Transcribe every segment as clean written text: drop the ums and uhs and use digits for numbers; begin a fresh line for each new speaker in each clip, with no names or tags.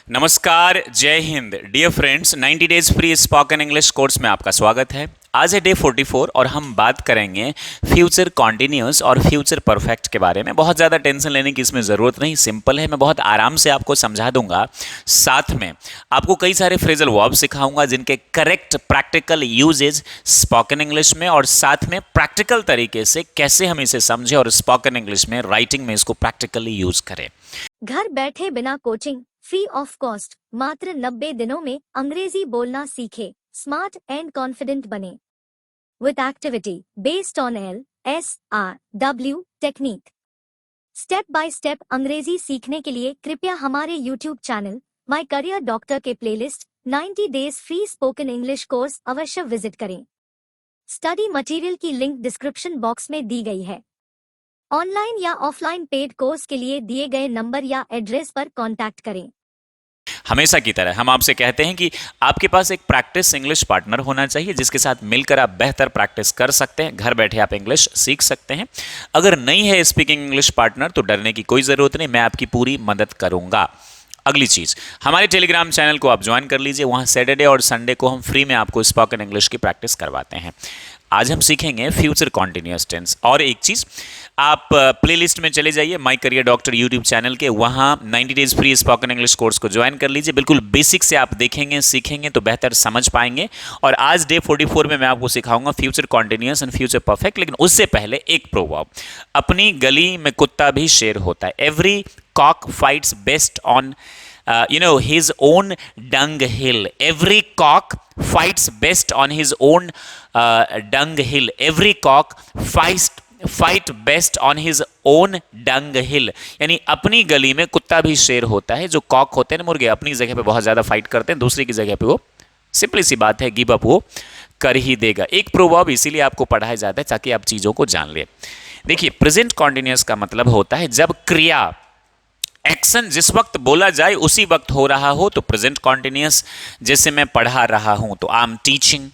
नमस्कार, जय हिंद। Dear friends, 90 days free spoken English course में आपका स्वागत है। आज है डे 44 और हम बात करेंगे फ्यूचर कॉन्टिन्यूअस और फ्यूचर परफेक्ट के बारे में। बहुत ज़्यादा टेंशन लेने की इसमें ज़रूरत नहीं, सिंपल है। मैं बहुत आराम से आपको समझा दूंगा। साथ में आपको कई सारे फ्रेजल वर्ब सिखाऊंगा जिनके correct practical usages spoken English में, और साथ में प्रैक्टिकल तरीके से कैसे हम इसे समझें और स्पोकन इंग्लिश में राइटिंग में इसको प्रैक्टिकली यूज करें।
घर बैठे बिना कोचिंग, फ्री ऑफ कॉस्ट, मात्र 90 दिनों में अंग्रेजी बोलना सीखे, स्मार्ट एंड कॉन्फिडेंट बने। With activity based on LSRW technique. Step by step अंग्रेजी सीखने के लिए कृपया हमारे YouTube channel my career doctor के playlist 90 days free spoken English course अवश्य विजिट करें। स्टडी मटेरियल की लिंक डिस्क्रिप्शन बॉक्स में दी गई है। ऑनलाइन या ऑफलाइन पेड कोर्स के लिए दिए गए नंबर या एड्रेस पर कांटेक्ट करें।
हमेशा की तरह हम आपसे कहते हैं कि आपके पास एक प्रैक्टिस इंग्लिश पार्टनर होना चाहिए जिसके साथ मिलकर आप बेहतर प्रैक्टिस कर सकते हैं। घर बैठे आप इंग्लिश सीख सकते हैं। अगर नहीं है स्पीकिंग इंग्लिश पार्टनर तो डरने की कोई ज़रूरत नहीं, मैं आपकी पूरी मदद करूंगा। अगली चीज़, हमारे टेलीग्राम चैनल को आप ज्वाइन कर लीजिए। वहाँ सैटरडे और संडे को हम फ्री में आपको स्पोकन इंग्लिश की प्रैक्टिस करवाते हैं। आज हम सीखेंगे फ्यूचर कॉन्टिन्यूअस टेंस। और एक चीज़, आप प्लेलिस्ट में चले जाइए my career doctor YouTube channel के, वहाँ 90 days free spoken English course को ज्वाइन कर लीजिए। बिल्कुल बेसिक से आप देखेंगे, सीखेंगे तो बेहतर समझ पाएंगे। और आज डे 44 में मैं आपको सिखाऊंगा future continuous and future perfect. लेकिन उससे पहले एक प्रोवर्ब, अपनी गली में कुत्ता भी शेर होता है। Every cock fights best on his own dung hill. Every cock fights best on his own dung hill. Every cock fight best on his own dung hill. यानी अपनी गली में कुत्ता भी शेर होता है। जो कॉक होते हैं ना, मुर्गे, अपनी जगह पे बहुत ज़्यादा फाइट करते हैं, दूसरी की जगह पे वो सिंपली सी बात है गिव अप वो कर ही देगा। एक प्रोवर्ब इसीलिए आपको पढ़ाया जाता है ताकि आप चीज़ों को जान ले। देखिए, प्रेजेंट कॉन्टिन्यूअस का मतलब होता है जब क्रिया, एक्शन जिस वक्त बोला जाए उसी वक्त हो रहा हो तो प्रेजेंट कॉन्टिन्यूअस। जैसे मैं पढ़ा रहा हूं तो आई एम टीचिंग।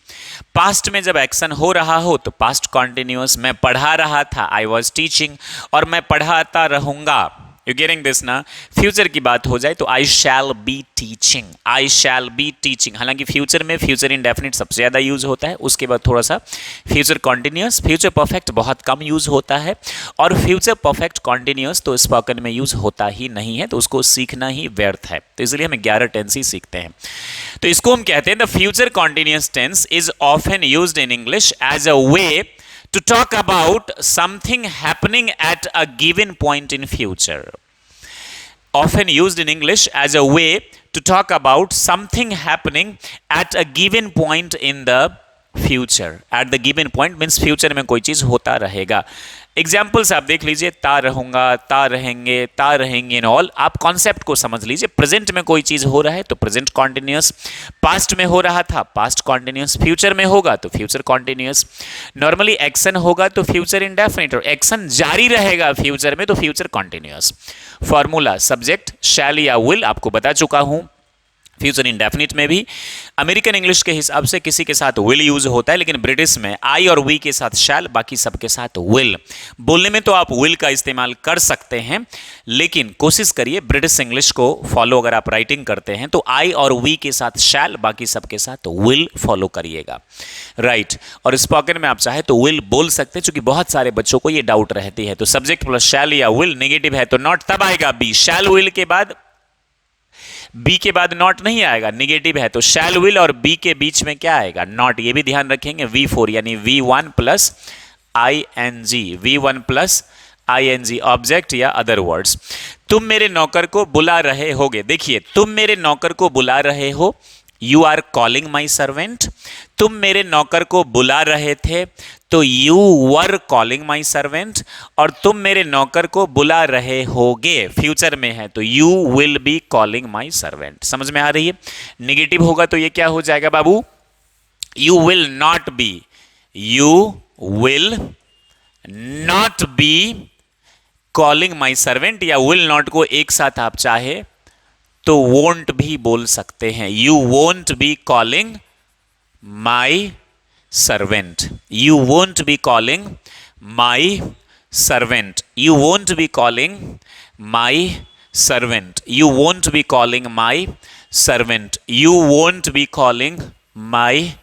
पास्ट में जब एक्शन हो रहा हो तो पास्ट कॉन्टिन्यूअस। मैं पढ़ा रहा था, आई वॉज टीचिंग, और मैं पढ़ाता रहूंगा। यू गेटिंग दिस ना? फ्यूचर की बात हो जाए तो I shall be teaching, I shall be teaching. हालांकि फ्यूचर में फ्यूचर इंडेफिनिट सबसे ज़्यादा यूज होता है, उसके बाद थोड़ा सा फ्यूचर कॉन्टिन्यूअस। फ्यूचर परफेक्ट बहुत कम यूज होता है, और फ्यूचर परफेक्ट कॉन्टिन्यूअस तो स्पोकन में यूज होता ही नहीं है, तो उसको सीखना ही व्यर्थ है। तो इसलिए हम 11 टेंस ही सीखते हैं। तो इसको हम कहते हैं the future continuous tense is often used in English as a way to talk about something happening at a given point in future. Often used in English as a way to talk about something happening at a given point in the future. At the given point means future में कोई चीज़ होता रहेगा। Examples आप देख लीजिए, ता रहूँगा, ता रहेंगे इन ऑल। आप कॉन्सेप्ट को समझ लीजिए। प्रेजेंट में कोई चीज़ हो रहा है तो प्रेजेंट कॉन्टिन्यूअस, पास्ट में हो रहा था पास्ट कॉन्टिन्यूअस, फ्यूचर में होगा तो फ्यूचर कॉन्टिन्यूअस। नॉर्मली एक्शन होगा तो फ्यूचर इंडेफिनिट, और एक्शन जारी रहेगा फ्यूचर में तो फ्यूचर कॉन्टिन्यूअस। फॉर्मूला सब्जेक्ट शैल या विल आपको बता चुका हूँ। फ्यूचर इंडेफिनिट में भी अमेरिकन इंग्लिश के हिसाब से किसी के साथ विल यूज होता है, लेकिन ब्रिटिश में आई और वी के साथ शैल, बाकी सबके साथ विल। बोलने में तो आप विल का इस्तेमाल कर सकते हैं, लेकिन कोशिश करिए ब्रिटिश इंग्लिश को फॉलो। अगर आप राइटिंग करते हैं तो आई और वी के साथ शैल, बाकी सबके साथ विल फॉलो करिएगा, राइट। और स्पोकन में आप चाहे तो विल बोल सकते हैं, क्योंकि बहुत सारे बच्चों को ये डाउट रहती है। तो सब्जेक्ट प्लस शैल या विल, नेगेटिव है तो नॉट, तब आएगा बी। शैल विल के बाद, बी के बाद नॉट नहीं आएगा, निगेटिव है तो शैल विल, और बी के बीच में क्या आएगा? नॉट। ये भी ध्यान रखेंगे। V4 यानी V1 plus ING, V1 plus ING object या अदर वर्ड्स। तुम मेरे नौकर को बुला रहे होगे। देखिए, तुम मेरे नौकर को बुला रहे हो, you are calling my servant. तुम मेरे नौकर को बुला रहे थे तो you were calling my servant. और तुम मेरे नौकर को बुला रहे होगे, फ्यूचर में है तो you will be calling my servant. समझ में आ रही है? निगेटिव होगा तो ये क्या हो जाएगा बाबू? You will not be, you will not be calling my servant, या विल नॉट को एक साथ आप चाहे तो वोंट भी बोल सकते हैं। You won't be calling my servant, you won't be calling my servant, you won't be calling my servant. You won't be calling my servant. You won't be calling my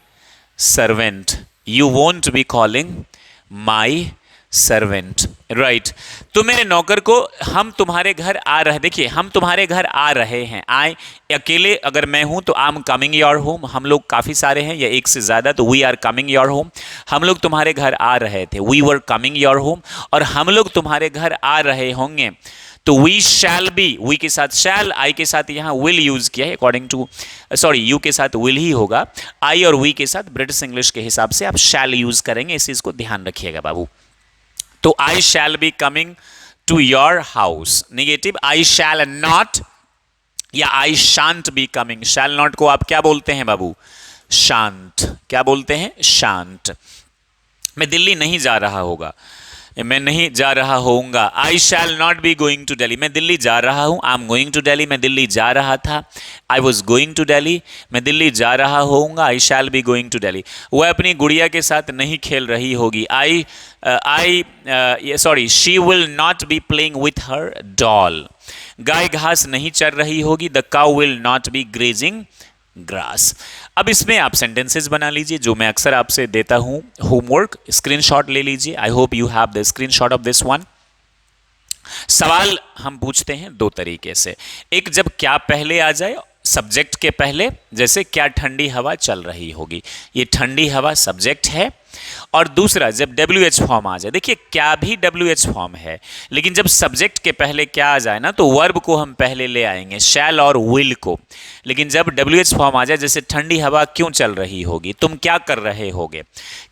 servant. You won't be calling my servant. Right तो मेरे नौकर को हम तुम्हारे घर आ रहे, देखिए हम तुम्हारे घर आ रहे हैं, आए अकेले अगर मैं हूं तो I am coming your home, हम लोग काफी सारे हैं या एक से ज्यादा तो we are coming your home, हम लोग तुम्हारे घर आ रहे थे, we were coming your home, और हम लोग तुम्हारे घर आ रहे होंगे तो वी शैल बी, वी के साथ शैल, आई के साथ यहां विल यूज किया है अकॉर्डिंग टू, सॉरी यू के साथ विल ही होगा, आई और वी के साथ ब्रिटिश इंग्लिश के हिसाब से आप शैल यूज करेंगे, इस चीज को ध्यान रखिएगा बाबू। तो I shall be coming to your house, negative I shall not या आई शांत बी कमिंग, शैल नॉट को आप क्या बोलते हैं बाबू, शांत, क्या बोलते हैं, शांत। मैं दिल्ली नहीं जा रहा होगा, मैं नहीं जा रहा होऊंगा, I shall not be going to Delhi, मैं दिल्ली जा रहा हूं, I am going to Delhi, मैं दिल्ली जा रहा था, I was going to Delhi, मैं दिल्ली जा रहा होऊंगा, I shall be going to Delhi. वह अपनी गुड़िया के साथ नहीं खेल रही होगी, sorry she will not be playing with her doll, गाय घास नहीं चर रही होगी, the cow will not B grazing grass. अब इसमें आप सेंटेंसेस बना लीजिए जो मैं अक्सर आपसे देता हूं, होमवर्क स्क्रीनशॉट ले लीजिए, I hope you have the screenshot of this one. सवाल हम पूछते हैं दो तरीके से, एक जब क्या पहले आ जाए सब्जेक्ट के पहले, जैसे क्या ठंडी हवा चल रही होगी, ये ठंडी हवा सब्जेक्ट है, और दूसरा जब WH फॉर्म आ जाए, देखिए क्या भी WH फॉर्म है, लेकिन जब सब्जेक्ट के पहले क्या आ जाए ना तो वर्ब को हम पहले ले आएंगे, शैल और विल को, लेकिन जब WH फॉर्म आ जाए, जैसे ठंडी हवा क्यों चल रही होगी, तुम क्या कर रहे होगे,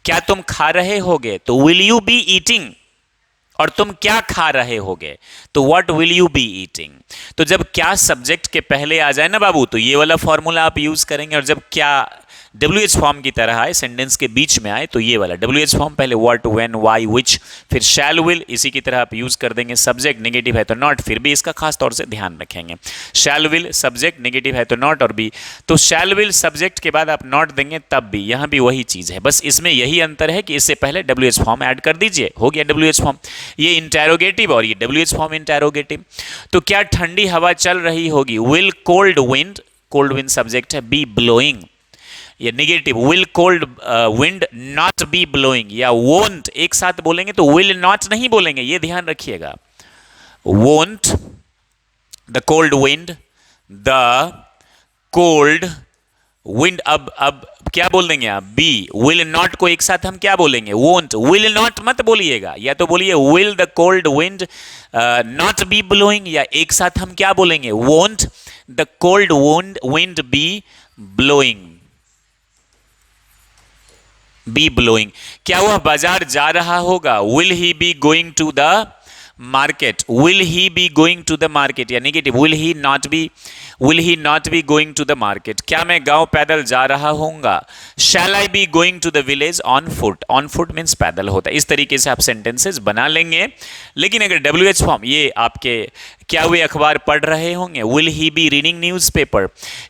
क्या तुम खा रहे होगे, तो विल यू बी ईटिंग, और तुम क्या खा रहे होगे तो what will you be eating. तो जब क्या सब्जेक्ट के पहले आ जाए ना बाबू तो ये वाला फॉर्मूला आप यूज करेंगे, और जब क्या WH फॉर्म की तरह आए, सेंटेंस के बीच में आए, तो ये वाला WH फॉर्म पहले व्हाट, व्हेन, व्हाई, व्हिच, फिर शैल विल, इसी की तरह आप यूज कर देंगे। सब्जेक्ट नेगेटिव है तो नॉट, फिर भी इसका खास तौर से ध्यान रखेंगे, शैल विल सब्जेक्ट नेगेटिव है तो नॉट और बी, तो शैल विल सब्जेक्ट के बाद आप नॉट देंगे तब भी, यहां भी वही चीज है, बस इसमें यही अंतर है कि इससे पहले WH फॉर्म ऐड कर दीजिए, हो गया WH फॉर्म, ये इंटेरोगेटिव और ये WH फॉर्म इंटेरोगेटिव। तो क्या ठंडी हवा चल रही होगी, विल कोल्ड विंड सब्जेक्ट है, बी ब्लोइंग, या negative will cold wind not be blowing, या वोंट एक साथ बोलेंगे तो विल नॉट नहीं बोलेंगे, ये ध्यान रखिएगा, won't the cold wind, the cold wind, अब क्या बोल देंगे आप, बी, विल नॉट को एक साथ हम क्या बोलेंगे, वोंट, विल नॉट मत बोलिएगा, या तो बोलिए will the cold wind not be blowing, या एक साथ हम क्या बोलेंगे, won't the cold wind be blowing, be blowing. क्या वह बाजार जा रहा होगा, will he be going to the market, will he be going to the market, या negative will he not be going to the market. क्या मैं गांव पैदल जा रहा होऊंगा, shall I be going to the village on foot means पैदल होता है। इस तरीके से आप सेंटेंसेस बना लेंगे, लेकिन अगर WH फॉर्म, ये आपके क्या वे अखबार पढ़ रहे होंगे, will he be reading newspaper,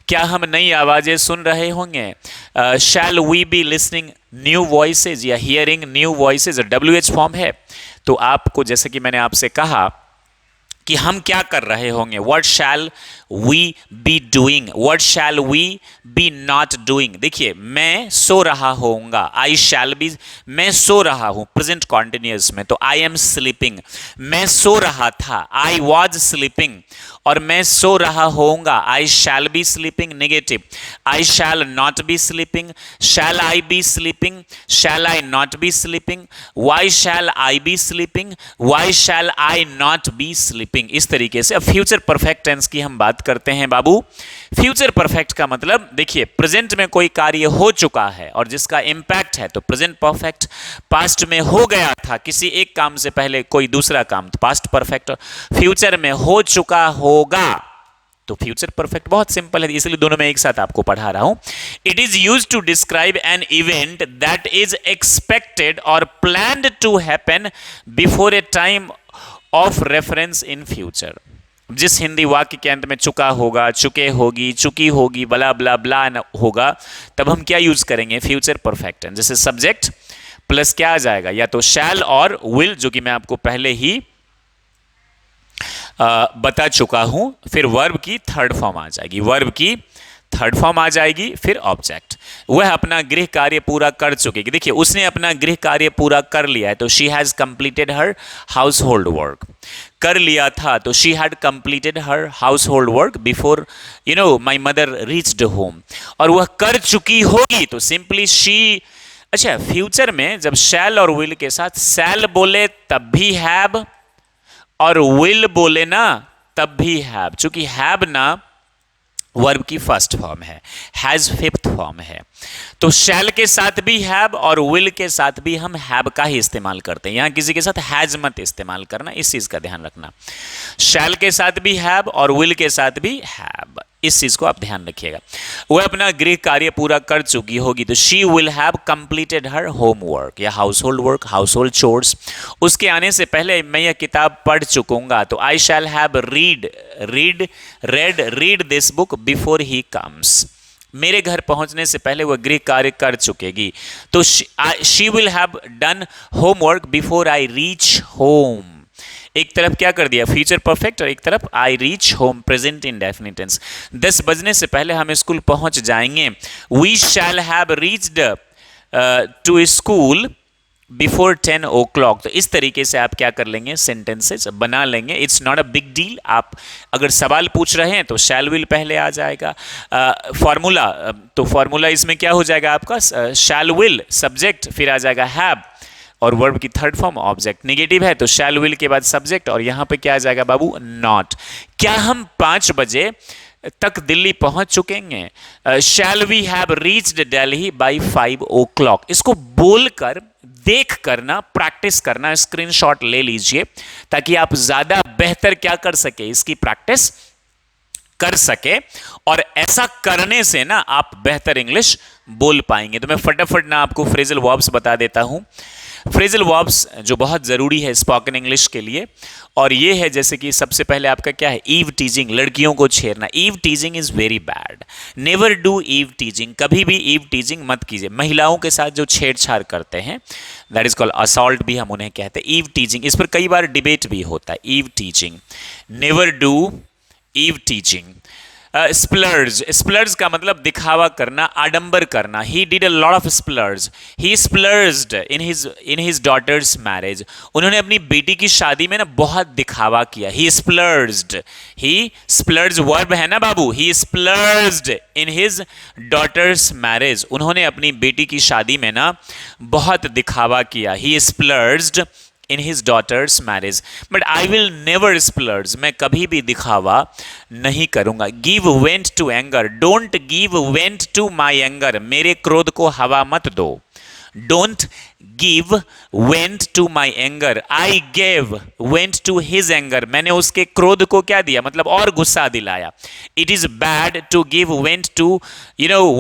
क्या हम नई आवाजें सुन रहे होंगे, shall we be listening new voices या hearing new voices, WH form है, तो आपको जैसे कि मैंने आपसे कहा कि हम क्या कर रहे होंगे, what shall we be doing, what shall we be not doing. देखिए मैं सो रहा होऊंगा, आई शैल बी, मैं सो रहा हूं प्रेजेंट कॉन्टिन्यूअस में, तो आई एम स्लीपिंग, मैं सो रहा था, आई वॉज स्लीपिंग, और मैं सो रहा होऊंगा, I shall be sleeping, negative, I shall not be sleeping, shall I be sleeping, shall I not be sleeping, why shall I be sleeping, why shall I not be sleeping. इस तरीके से अब future perfect tense की हम बात करते हैं बाबू। Future perfect का मतलब देखिए प्रेजेंट में कोई कार्य हो चुका है और जिसका इंपैक्ट है तो प्रेजेंट परफेक्ट, पास्ट में हो गया था किसी एक काम से पहले कोई दूसरा काम तो पास्ट परफेक्ट, फ्यूचर में हो चुका होगा तो फ्यूचर परफेक्ट। बहुत सिंपल है, इसलिए दोनों में एक साथ आपको पढ़ा रहा हूं। It is used to describe an event that is expected और planned to happen before a time of reference in future. जिस हिंदी वाक्य के अंत में चुका होगा, चुके होगी, चुकी होगी, ब्ला ब्ला ब्ला होगा, तब हम क्या यूज करेंगे, फ्यूचर परफेक्ट। जैसे सब्जेक्ट प्लस क्या आ जाएगा, या तो शैल और विल, जो कि मैं आपको पहले ही बता चुका हूं, फिर वर्ब की थर्ड फॉर्म आ जाएगी, वर्ब की थर्ड फॉर्म आ जाएगी, फिर ऑब्जेक्ट। वह अपना गृह कार्य पूरा कर चुकेगी। देखिए उसने अपना गृह कार्य पूरा कर लिया है, तो she has completed her house hold work. कर लिया था तो she had completed her house hold work before my mother reached home. और वह कर चुकी होगी तो सिंपली शी। अच्छा, फ्यूचर में जब शैल और विल के साथ शैल बोले तब भी हैव, और विल बोले ना तब भी हैव, चूंकि हैव ना वर्ब की फर्स्ट फॉर्म है, हैज फिफ्थ फॉर्म है, तो शैल के साथ भी हैव और विल के साथ भी हम हैव का ही इस्तेमाल करते हैं। यहां किसी के साथ हैज मत इस्तेमाल करना, इस चीज का ध्यान रखना। शैल के साथ भी हैव और विल के साथ भी हैव, इस चीज को आप ध्यान रखिएगा। वह अपना गृह कार्य पूरा कर चुकी होगी तो she will have completed her homework या household work, household chores. उसके आने से पहले मैं यह किताब पढ़ चुकूंगा, तो I shall have read this book before he comes. मेरे घर पहुंचने से पहले वह गृह कार्य कर चुकेगी, तो she will have done homework before I reach home. एक तरफ क्या कर दिया, फ्यूचर परफेक्ट, और एक तरफ I reach home, present indefinite tense. 10 बजने से पहले हम स्कूल पहुंच जाएंगे। We shall have reached to school before 10 o'clock। तो इस तरीके से आप क्या कर लेंगे, सेंटेंसेस बना लेंगे। It's not a big deal. आप अगर सवाल पूछ रहे हैं तो शैल विल पहले आ जाएगा। फॉर्मूला, तो फॉर्मूला इसमें क्या हो जाएगा आपका, शैल विल सब्जेक्ट, फिर आ जाएगा हैव, और वर्ब की थर्ड फॉर्म ऑब्जेक्ट। नेगेटिव है तो शैल विल के बाद सब्जेक्ट, और यहां पे क्या आ जाएगा बाबू, नॉट। क्या हम 5 बजे तक दिल्ली पहुंच चुकेंगे। Shall we have reached Delhi by 5 o'clock। इसको बोलकर देख करना, प्रैक्टिस करना, स्क्रीनशॉट ले लीजिए ताकि आप ज्यादा बेहतर क्या कर सके, इसकी प्रैक्टिस कर सके, और ऐसा करने से ना आप बेहतर इंग्लिश बोल पाएंगे। तो मैं फटाफट ना आपको फ्रेजल वर्ब्स बता देता हूं। फ्रेजल वर्ब्स जो बहुत जरूरी है स्पोकन इंग्लिश के लिए, और ये है जैसे कि सबसे पहले आपका क्या है, ईव टीजिंग, लड़कियों को छेड़ना। Eve teasing is very bad, never do eve teasing, कभी भी ईव टीजिंग मत कीजिए। महिलाओं के साथ जो छेड़छाड़ करते हैं, दैट इज कॉल्ड असॉल्ट भी हम उन्हें कहते हैं। ईव टीजिंग, इस पर कई बार डिबेट भी होता है। Eve teasing, never do eve teasing. Splurge, splurge का मतलब दिखावा करना, आडंबर करना। He did a lot of splurge, he splurged in his daughter's marriage. उन्होंने अपनी बेटी की शादी में ना बहुत दिखावा किया। ही स्प्लर्ज वर्ब है ना बाबू, ही splurged in his daughter's marriage. उन्होंने अपनी बेटी की शादी में ना बहुत दिखावा किया। ही स्प्लर्ज्ड in his daughter's marriage, but I will never splurge, मैं कभी भी दिखावा नहीं करूंगा। give vent to anger, don't give vent to my anger, मेरे क्रोध को हवा मत दो। don't give vent to my anger, I gave vent to his anger, मैंने उसके क्रोध को क्या दिया, मतलब और गुस्सा दिलाया। it is bad to give vent to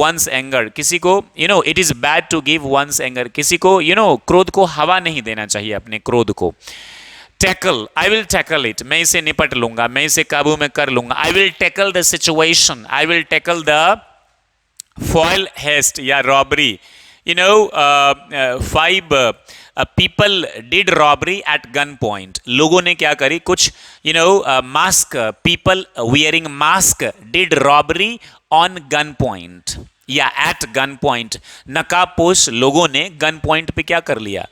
one's anger, किसी को it is bad to give one's anger, किसी को क्रोध को हवा नहीं देना चाहिए, अपने क्रोध को। Tackle, I will tackle it, मैं इसे निपट लूंगा, मैं इसे काबू में कर लूंगा। I will tackle the situation, I will tackle the foil heist या robbery. 5 people did robbery at gunpoint, लोगों ने क्या करी, कुछ mask, people wearing mask did robbery on gunpoint या at gunpoint, नकाबपोश लोगों ने गन पॉइंट पे क्या कर लिया,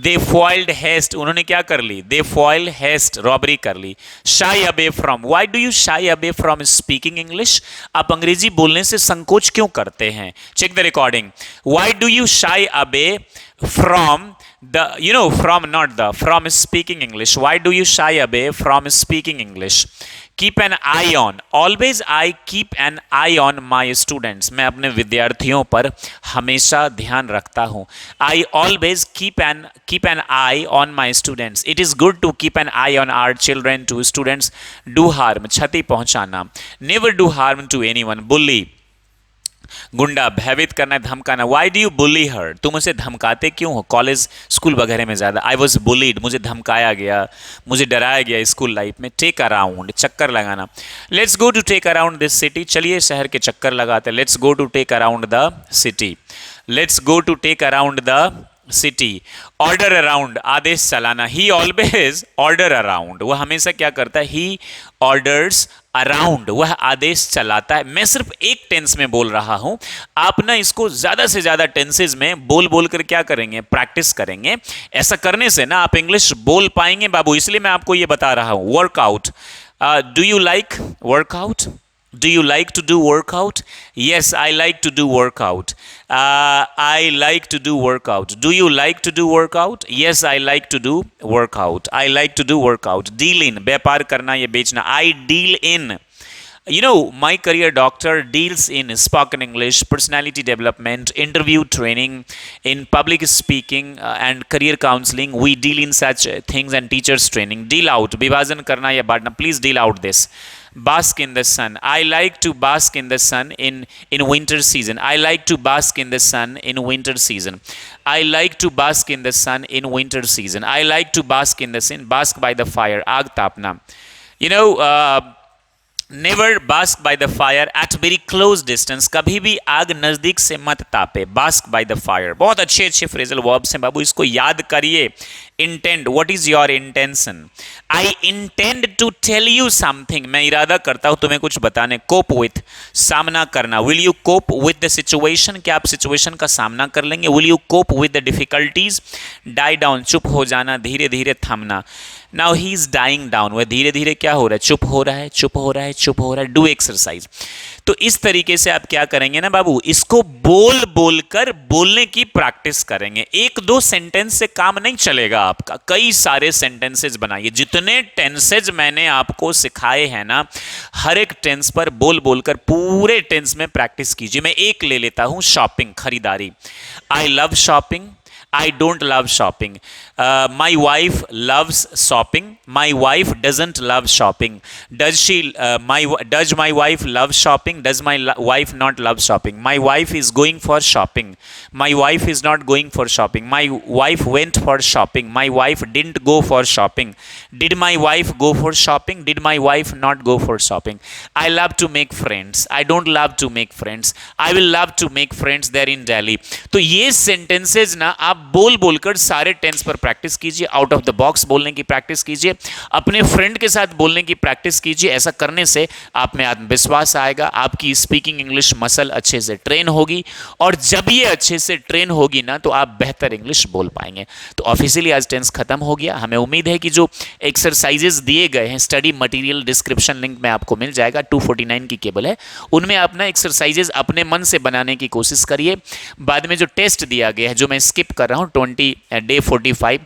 they foiled haste, उन्होंने क्या कर ली, they foiled haste, रॉबरी कर ली। shy away from, why do you shy away from speaking English, आप अंग्रेजी बोलने से संकोच क्यों करते हैं। check the recording, why do you shy away from from speaking English, why do you shy away from speaking English। keep an eye on, always I keep an eye on my students, मैं अपने विद्यार्थियों पर हमेशा ध्यान रखता हूं। I always keep an eye on my students, it is good to keep an eye on our children to students do harm, क्षति पहुंचाना। never do harm to anyone, bully, गुंडा, भयभीत करना, धमकाना। वाई डू यू बुली हर, तुम उसे धमकाते क्यों हो, college school वगैरह में ज्यादा। आई वॉज बुलीड, मुझे धमकाया गया, मुझे डराया गया स्कूल लाइफ में। टेक अराउंड, चक्कर लगाना। Let's go to take around this city, चलिए शहर के चक्कर लगाते हैं। Let's go to take around the city, let's go to take around the city, order around, आदेश चलाना, ही ऑलवेज ऑर्डर अराउंड, वह हमेशा क्या करता है, ही ऑर्डर्स अराउंड, वह आदेश चलाता है। मैं सिर्फ एक टेंस में बोल रहा हूं, आप ना इसको ज्यादा से ज्यादा टेंसेज में बोल बोल कर क्या करेंगे, प्रैक्टिस करेंगे। ऐसा करने से ना आप इंग्लिश बोल पाएंगे बाबू, इसलिए मैं आपको ये बता रहा हूं। Workout, do you like workout? Do you like to do workout? Yes, I like to do workout. I like to do workout. Do you like to do workout? Yes, I like to do workout. I like to do workout. Deal in, व्यापार करना, ये बेचना। I deal in. You know, my career doctor deals in spoken English, personality development, interview training, in public speaking and career counseling. We deal in such things and teachers training. Deal out, विभाजन करना या बांटना। Please deal out this. Bask in the sun. I like to bask in the sun in winter season. I like to bask in the sun in winter season. I like to bask in the sun in winter season. I like to bask in the sun. Bask by the fire. आग तापना. You know, never bask by the fire at very close distance, कभी भी आग नजदीक से मत तापे। Bask by the fire, बहुत अच्छे अच्छे फ्रेजल वर्ब्स हैं बाबू, इसको याद करिए। Intend, what is your intention? I intend to tell you something, मैं इरादा करता हूं तुम्हें कुछ बताने। कोप विथ, सामना करना। Will you cope with the situation, क्या आप सिचुएशन का सामना कर लेंगे? Will you cope with the difficulties? Die down, चुप हो जाना, धीरे धीरे थमना। Now he is dying down, वह धीरे धीरे क्या हो रहा है, चुप हो रहा है, चुप हो रहा है, चुप हो रहा है। Do exercise. तो इस तरीके से आप क्या करेंगे ना बाबू, इसको बोल बोल कर बोलने की प्रैक्टिस करेंगे। एक दो सेंटेंस से काम नहीं चलेगा आपका, कई सारे सेंटेंसेस बनाइए। जितने टेंसेज मैंने आपको सिखाए हैं ना, हर एक टेंस पर बोल बोलकर पूरे टेंस में प्रैक्टिस कीजिए। मैं एक ले लेता हूं, शॉपिंग, खरीदारी। I love shopping, I don't love shopping. My wife loves shopping. My wife doesn't love shopping. Does my wife love shopping? Does my wife not love shopping? My wife is going for shopping. My wife is not going for shopping. My wife went for shopping. My wife didn't go for shopping. Did my wife go for shopping? Did my wife not go for shopping? I love to make friends. I don't love to make friends. I will love to make friends there in Delhi. तो ये sentences ना आप बोल बोलकर सारे tense पर practice कीजिए। Out of the box बोलने की प्रैक्टिस कीजिए, अपने फ्रेंड के साथ बोलने की प्रैक्टिस कीजिए। ऐसा करने से आप में आत्मविश्वास आएगा, आपकी स्पीकिंग इंग्लिश मसल अच्छे से ट्रेन होगी, और जब ये अच्छे से ट्रेन होगी ना तो आप बेहतर इंग्लिश बोल पाएंगे। तो ऑफिशियली आज टेंस खत्म हो गया। हमें उम्मीद है कि जो एक्सरसाइजेस दिए गए हैं, स्टडी मटेरियल डिस्क्रिप्शन लिंक में आपको मिल जाएगा, 249 की केबल है, उनमें अपना एक्सरसाइजेस अपने मन से बनाने की कोशिश करिए। बाद में जो टेस्ट दिया गया है, जो मैं स्किप कर रहा हूं, 20 डे 45,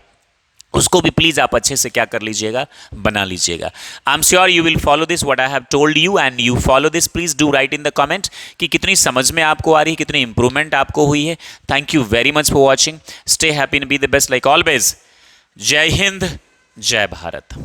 उसको भी प्लीज आप अच्छे से क्या कर लीजिएगा, बना लीजिएगा। I am sure you will follow this what I have told you and you follow this. Please do right in the comment कि कितनी समझ में आपको आ रही है, कितनी इंप्रूवमेंट आपको हुई है। Thank you very much for watching. Stay happy and be the best like always. जय हिंद, जय भारत।